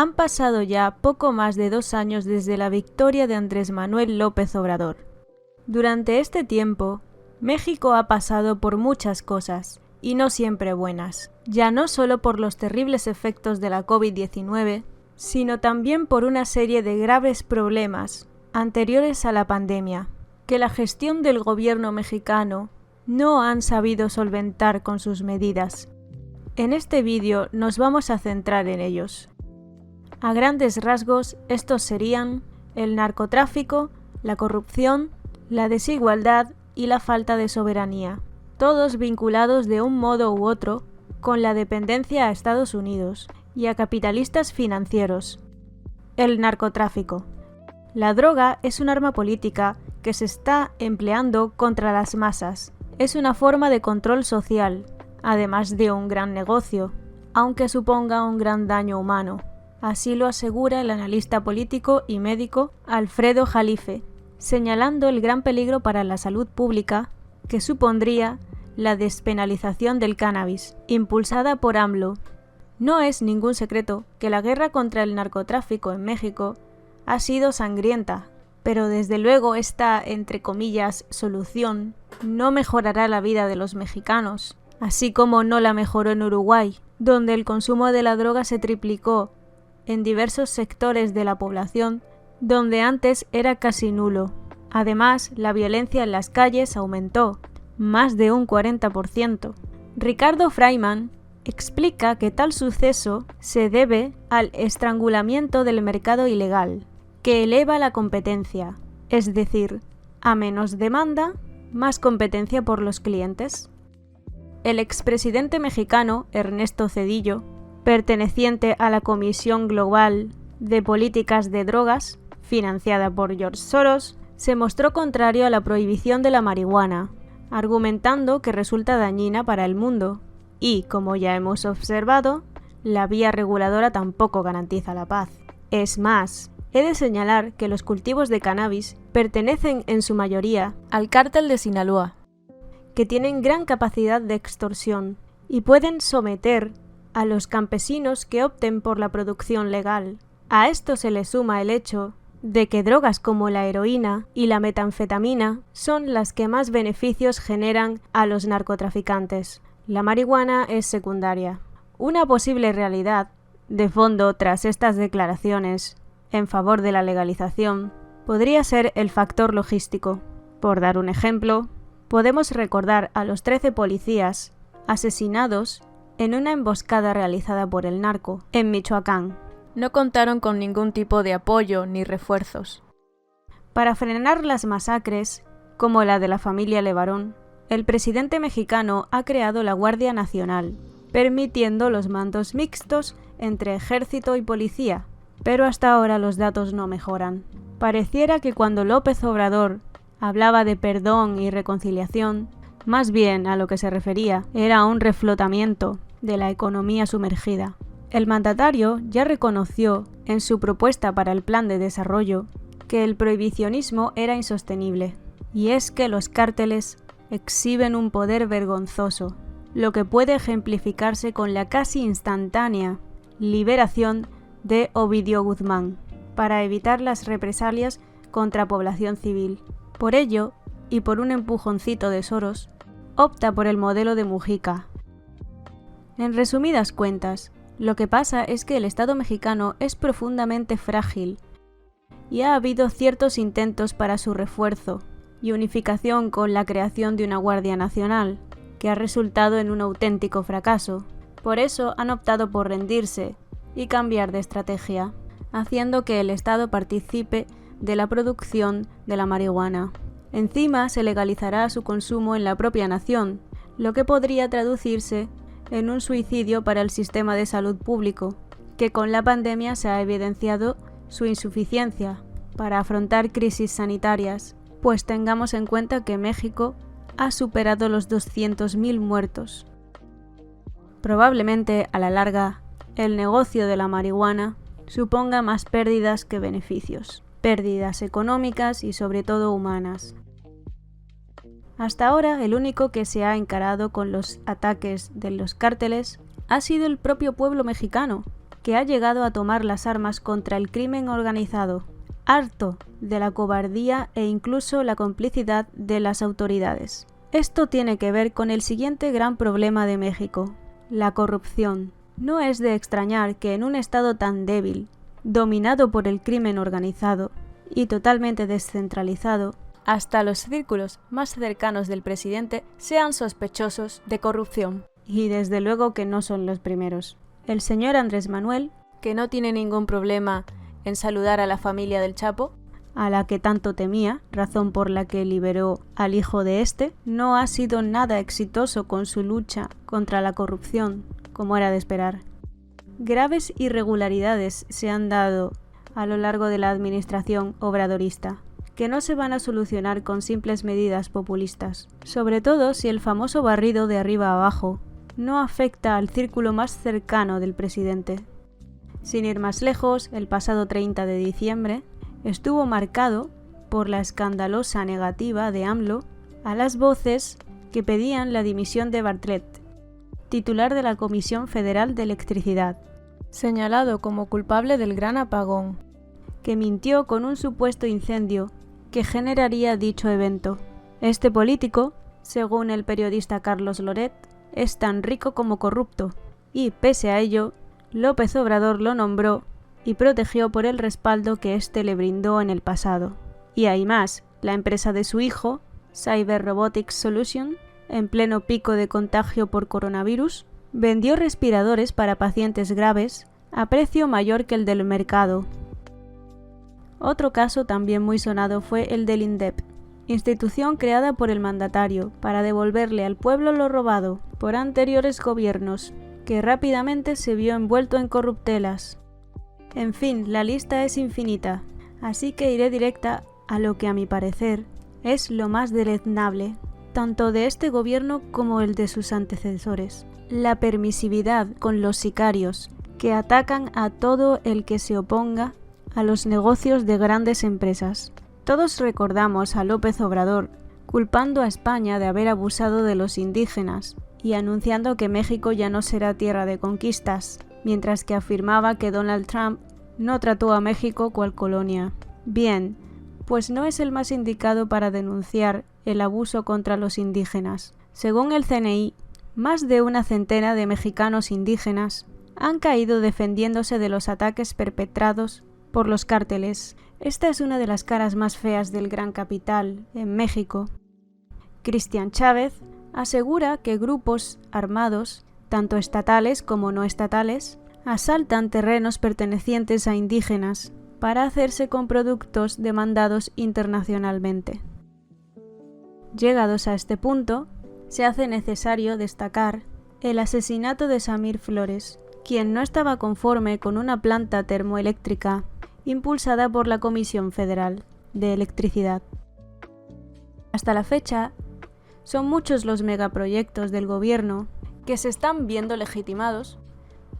Han pasado ya poco más de 2 años desde la victoria de Andrés Manuel López Obrador. Durante este tiempo, México ha pasado por muchas cosas, y no siempre buenas, ya no solo por los terribles efectos de la COVID-19, sino también por una serie de graves problemas anteriores a la pandemia, que la gestión del gobierno mexicano no han sabido solventar con sus medidas. En este vídeo nos vamos a centrar en ellos. A grandes rasgos, estos serían el narcotráfico, la corrupción, la desigualdad y la falta de soberanía, todos vinculados de un modo u otro con la dependencia a Estados Unidos y a capitalistas financieros. El narcotráfico. La droga es un arma política que se está empleando contra las masas. Es una forma de control social, además de un gran negocio, aunque suponga un gran daño humano. Así lo asegura el analista político y médico Alfredo Jalife, señalando el gran peligro para la salud pública que supondría la despenalización del cannabis, impulsada por AMLO. No es ningún secreto que la guerra contra el narcotráfico en México ha sido sangrienta, pero desde luego esta, entre comillas, solución no mejorará la vida de los mexicanos, así como no la mejoró en Uruguay, donde el consumo de la droga se triplicó en diversos sectores de la población, donde antes era casi nulo. Además, la violencia en las calles aumentó, más de un 40%. Ricardo Freiman explica que tal suceso se debe al estrangulamiento del mercado ilegal, que eleva la competencia, es decir, a menos demanda, más competencia por los clientes. El expresidente mexicano Ernesto Zedillo, perteneciente a la Comisión Global de Políticas de Drogas, financiada por George Soros, se mostró contrario a la prohibición de la marihuana, argumentando que resulta dañina para el mundo y, como ya hemos observado, la vía reguladora tampoco garantiza la paz. Es más, he de señalar que los cultivos de cannabis pertenecen en su mayoría al cártel de Sinaloa, que tienen gran capacidad de extorsión y pueden someter a los campesinos que opten por la producción legal. A esto se le suma el hecho de que drogas como la heroína y la metanfetamina son las que más beneficios generan a los narcotraficantes. La marihuana es secundaria. Una posible realidad de fondo tras estas declaraciones en favor de la legalización podría ser el factor logístico. Por dar un ejemplo, podemos recordar a los 13 policías asesinados en una emboscada realizada por el narco en Michoacán. No contaron con ningún tipo de apoyo ni refuerzos. Para frenar las masacres, como la de la familia Levarón, el presidente mexicano ha creado la Guardia Nacional, permitiendo los mandos mixtos entre ejército y policía, pero hasta ahora los datos no mejoran. Pareciera que cuando López Obrador hablaba de perdón y reconciliación, más bien a lo que se refería era a un reflotamiento de la economía sumergida. El mandatario ya reconoció en su propuesta para el plan de desarrollo que el prohibicionismo era insostenible, y es que los cárteles exhiben un poder vergonzoso, lo que puede ejemplificarse con la casi instantánea liberación de Ovidio Guzmán, para evitar las represalias contra población civil. Por ello, y por un empujoncito de Soros, opta por el modelo de Mujica. En resumidas cuentas, lo que pasa es que el Estado mexicano es profundamente frágil y ha habido ciertos intentos para su refuerzo y unificación con la creación de una Guardia Nacional, que ha resultado en un auténtico fracaso. Por eso han optado por rendirse y cambiar de estrategia, haciendo que el Estado participe de la producción de la marihuana. Encima se legalizará su consumo en la propia nación, lo que podría traducirse en un suicidio para el sistema de salud público, que con la pandemia se ha evidenciado su insuficiencia para afrontar crisis sanitarias, pues tengamos en cuenta que México ha superado los 200.000 muertos. Probablemente, a la larga, el negocio de la marihuana suponga más pérdidas que beneficios, pérdidas económicas y sobre todo humanas. Hasta ahora, el único que se ha encarado con los ataques de los cárteles ha sido el propio pueblo mexicano, que que ha llegado a tomar las armas contra el crimen organizado, harto de la cobardía e incluso la complicidad de las autoridades. Esto tiene que ver con el siguiente gran problema de México, la corrupción. No es de extrañar que en un estado tan débil, dominado por el crimen organizado y totalmente descentralizado, hasta los círculos más cercanos del presidente sean sospechosos de corrupción. Y desde luego que no son los primeros. El señor Andrés Manuel, que no tiene ningún problema en saludar a la familia del Chapo, a la que tanto temía, razón por la que liberó al hijo de este, no ha sido nada exitoso con su lucha contra la corrupción, como era de esperar. Graves irregularidades se han dado a lo largo de la administración obradorista, que no se van a solucionar con simples medidas populistas, sobre todo si el famoso barrido de arriba a abajo no afecta al círculo más cercano del presidente. Sin ir más lejos, el pasado 30 de diciembre estuvo marcado por la escandalosa negativa de AMLO a las voces que pedían la dimisión de Bartlett, titular de la Comisión Federal de Electricidad, señalado como culpable del gran apagón, que mintió con un supuesto incendio que generaría dicho evento. Este político, según el periodista Carlos Loret, es tan rico como corrupto, y pese a ello, López Obrador lo nombró y protegió por el respaldo que éste le brindó en el pasado. Y hay más, la empresa de su hijo, Cyber Robotics Solution, en pleno pico de contagio por coronavirus, vendió respiradores para pacientes graves a precio mayor que el del mercado. Otro caso también muy sonado fue el del INDEP, institución creada por el mandatario para devolverle al pueblo lo robado por anteriores gobiernos, que rápidamente se vio envuelto en corruptelas. En fin, la lista es infinita, así que iré directa a lo que a mi parecer es lo más deleznable, tanto de este gobierno como el de sus antecesores: la permisividad con los sicarios, que atacan a todo el que se oponga a los negocios de grandes empresas. Todos recordamos a López Obrador culpando a España de haber abusado de los indígenas y anunciando que México ya no será tierra de conquistas, mientras que afirmaba que Donald Trump no trató a México cual colonia. Bien, pues no es el más indicado para denunciar el abuso contra los indígenas. Según el CNI, más de una centena de mexicanos indígenas han caído defendiéndose de los ataques perpetrados por los cárteles. Esta es una de las caras más feas del gran capital en México. Cristian Chávez asegura que grupos armados, tanto estatales como no estatales, asaltan terrenos pertenecientes a indígenas para hacerse con productos demandados internacionalmente. Llegados a este punto, se hace necesario destacar el asesinato de Samir Flores, quien no estaba conforme con una planta termoeléctrica impulsada por la Comisión Federal de Electricidad. Hasta la fecha, son muchos los megaproyectos del gobierno que se están viendo legitimados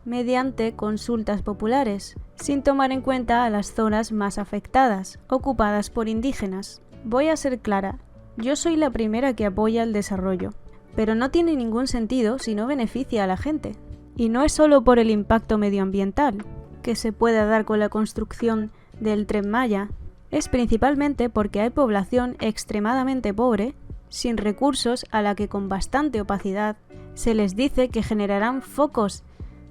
mediante consultas populares, sin tomar en cuenta a las zonas más afectadas, ocupadas por indígenas. Voy a ser clara, yo soy la primera que apoya el desarrollo, pero no tiene ningún sentido si no beneficia a la gente. Y no es solo por el impacto medioambiental que se pueda dar con la construcción del Tren Maya, es principalmente porque hay población extremadamente pobre, sin recursos, a la que con bastante opacidad se les dice que generarán focos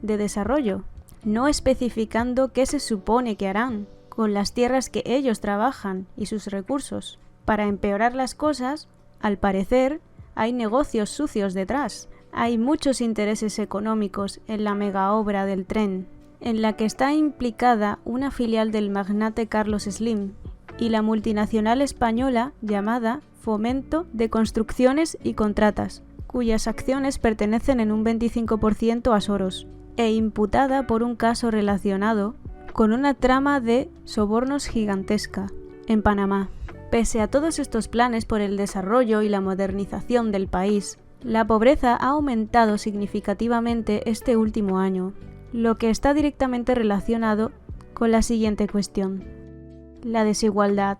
de desarrollo, no especificando qué se supone que harán con las tierras que ellos trabajan y sus recursos. Para empeorar las cosas, al parecer, hay negocios sucios detrás. Hay muchos intereses económicos en la megaobra del tren, en la que está implicada una filial del magnate Carlos Slim y la multinacional española llamada Fomento de Construcciones y Contratas, cuyas acciones pertenecen en un 25% a Soros, e imputada por un caso relacionado con una trama de sobornos gigantesca en Panamá. Pese a todos estos planes por el desarrollo y la modernización del país, la pobreza ha aumentado significativamente este último año, lo que está directamente relacionado con la siguiente cuestión: la desigualdad.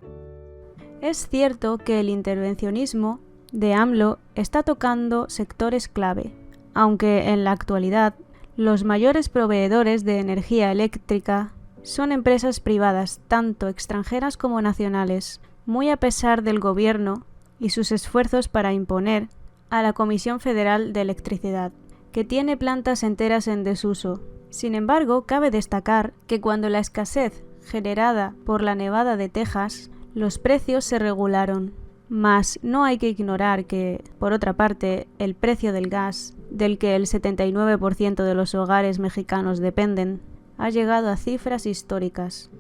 Es cierto que el intervencionismo de AMLO está tocando sectores clave, aunque en la actualidad Los mayores proveedores de energía eléctrica son empresas privadas, tanto extranjeras como nacionales, muy a pesar del gobierno y sus esfuerzos para imponer a la Comisión Federal de Electricidad, que tiene plantas enteras en desuso. Sin embargo, cabe destacar que cuando la escasez generada por la nevada de Texas, los precios se regularon. Mas no hay que ignorar que, por otra parte, el precio del gas, del que el 79% de los hogares mexicanos dependen, ha llegado a cifras históricas.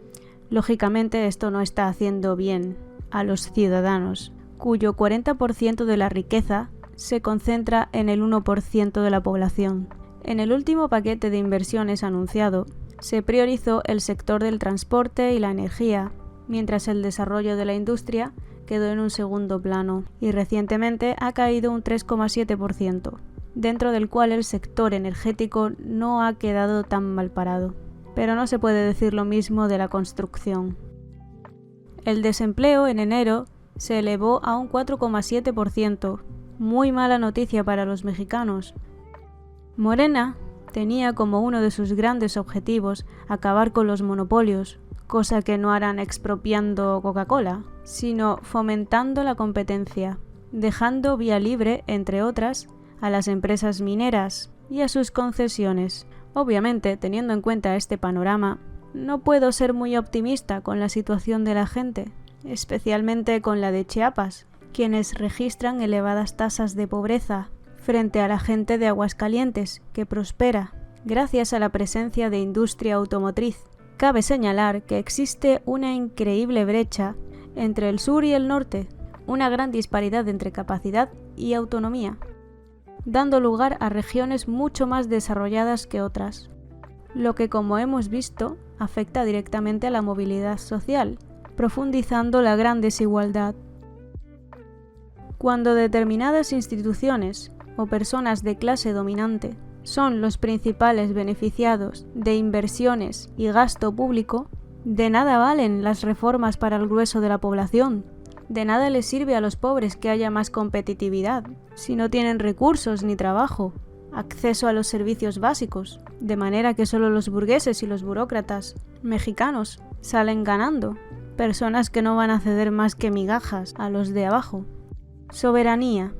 Lógicamente, esto no está haciendo bien a los ciudadanos, cuyo 40% de la riqueza se concentra en el 1% de la población. En el último paquete de inversiones anunciado, se priorizó el sector del transporte y la energía, mientras el desarrollo de la industria quedó en un segundo plano y recientemente ha caído un 3,7%, dentro del cual el sector energético no ha quedado tan mal parado. Pero no se puede decir lo mismo de la construcción. El desempleo en enero se elevó a un 4,7%, muy mala noticia para los mexicanos. Morena tenía como uno de sus grandes objetivos acabar con los monopolios, cosa que no harán expropiando Coca-Cola, sino fomentando la competencia, dejando vía libre, entre otras, a las empresas mineras y a sus concesiones. Obviamente, teniendo en cuenta este panorama, no puedo ser muy optimista con la situación de la gente, especialmente con la de Chiapas, quienes registran elevadas tasas de pobreza frente a la gente de Aguascalientes, que prospera gracias a la presencia de industria automotriz. Cabe señalar que existe una increíble brecha entre el sur y el norte, una gran disparidad entre capacidad y autonomía, dando lugar a regiones mucho más desarrolladas que otras, lo que, como hemos visto, afecta directamente a la movilidad social, profundizando la gran desigualdad. Cuando determinadas instituciones o personas de clase dominante son los principales beneficiados de inversiones y gasto público, de nada valen las reformas para el grueso de la población. De nada les sirve a los pobres que haya más competitividad, si no tienen recursos ni trabajo, acceso a los servicios básicos, de manera que solo los burgueses y los burócratas mexicanos salen ganando, personas que no van a ceder más que migajas a los de abajo. Soberanía.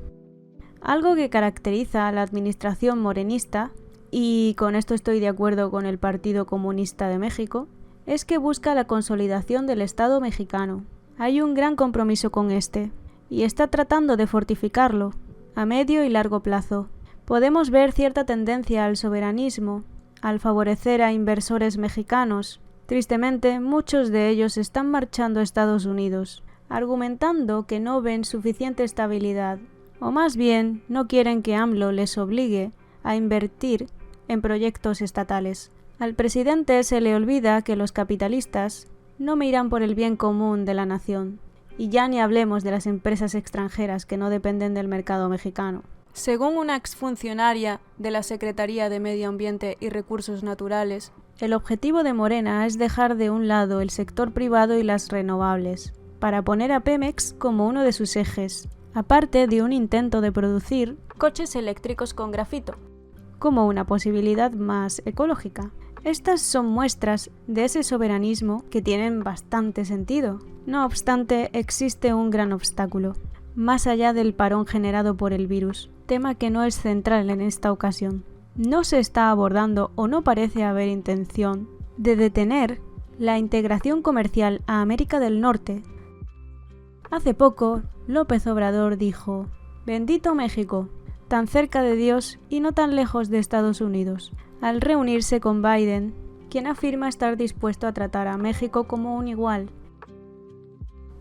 Algo que caracteriza a la administración morenista, y con esto estoy de acuerdo con el Partido Comunista de México, es que busca la consolidación del Estado mexicano. Hay un gran compromiso con este, y está tratando de fortificarlo, a medio y largo plazo. Podemos ver cierta tendencia al soberanismo, al favorecer a inversores mexicanos. Tristemente, muchos de ellos están marchando a Estados Unidos, argumentando que no ven suficiente estabilidad, o más bien no quieren que AMLO les obligue a invertir en proyectos estatales. Al presidente se le olvida que los capitalistas no miran por el bien común de la nación, y ya ni hablemos de las empresas extranjeras que no dependen del mercado mexicano. Según una exfuncionaria de la Secretaría de Medio Ambiente y Recursos Naturales, el objetivo de Morena es dejar de un lado el sector privado y las renovables, para poner a Pemex como uno de sus ejes, aparte de un intento de producir coches eléctricos con grafito, como una posibilidad más ecológica. Estas son muestras de ese soberanismo que tienen bastante sentido. No obstante, existe un gran obstáculo, más allá del parón generado por el virus, tema que no es central en esta ocasión. No se está abordando o no parece haber intención de detener la integración comercial a América del Norte. Hace poco, López Obrador dijo: «Bendito México, tan cerca de Dios y no tan lejos de Estados Unidos», al reunirse con Biden, quien afirma estar dispuesto a tratar a México como un igual.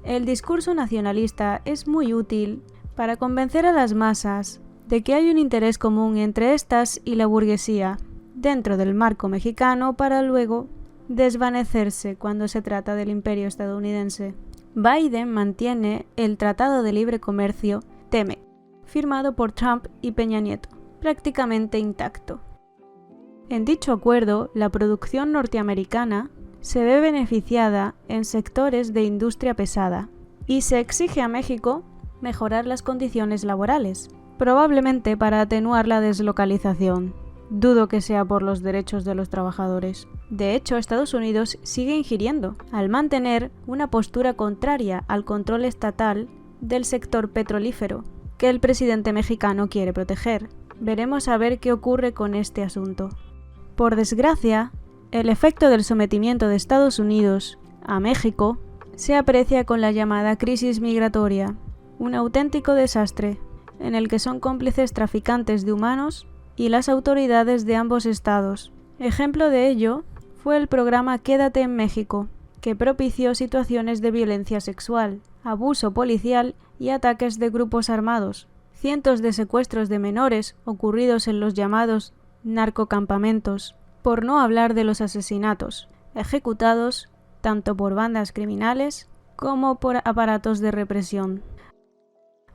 El discurso nacionalista es muy útil para convencer a las masas de que hay un interés común entre estas y la burguesía, dentro del marco mexicano, para luego desvanecerse cuando se trata del imperio estadounidense. Biden mantiene el Tratado de Libre Comercio, TEMEC, firmado por Trump y Peña Nieto, prácticamente intacto. En dicho acuerdo, la producción norteamericana se ve beneficiada en sectores de industria pesada y se exige a México mejorar las condiciones laborales, probablemente para atenuar la deslocalización. dudo que sea por los derechos de los trabajadores. De hecho, Estados Unidos sigue ingiriendo, al mantener una postura contraria al control estatal del sector petrolífero, que el presidente mexicano quiere proteger. Veremos a ver qué ocurre con este asunto. Por desgracia, el efecto del sometimiento de Estados Unidos a México se aprecia con la llamada crisis migratoria, un auténtico desastre en el que son cómplices traficantes de humanos y las autoridades de ambos estados. Ejemplo de ello fue el programa Quédate en México, que propició situaciones de violencia sexual, abuso policial y ataques de grupos armados, cientos de secuestros de menores ocurridos en los llamados narcocampamentos, por no hablar de los asesinatos, ejecutados tanto por bandas criminales como por aparatos de represión.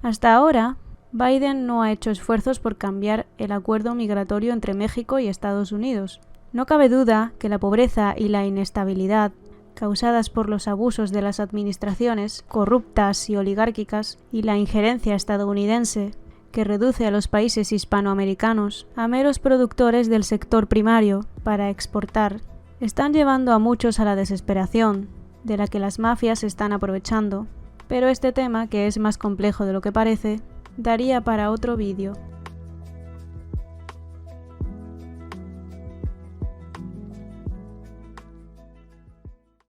Hasta ahora, Biden no ha hecho esfuerzos por cambiar el acuerdo migratorio entre México y Estados Unidos. No cabe duda que la pobreza y la inestabilidad causadas por los abusos de las administraciones corruptas y oligárquicas y la injerencia estadounidense que reduce a los países hispanoamericanos a meros productores del sector primario para exportar, están llevando a muchos a la desesperación, de la que las mafias se están aprovechando. Pero este tema, que es más complejo de lo que parece, daría para otro vídeo.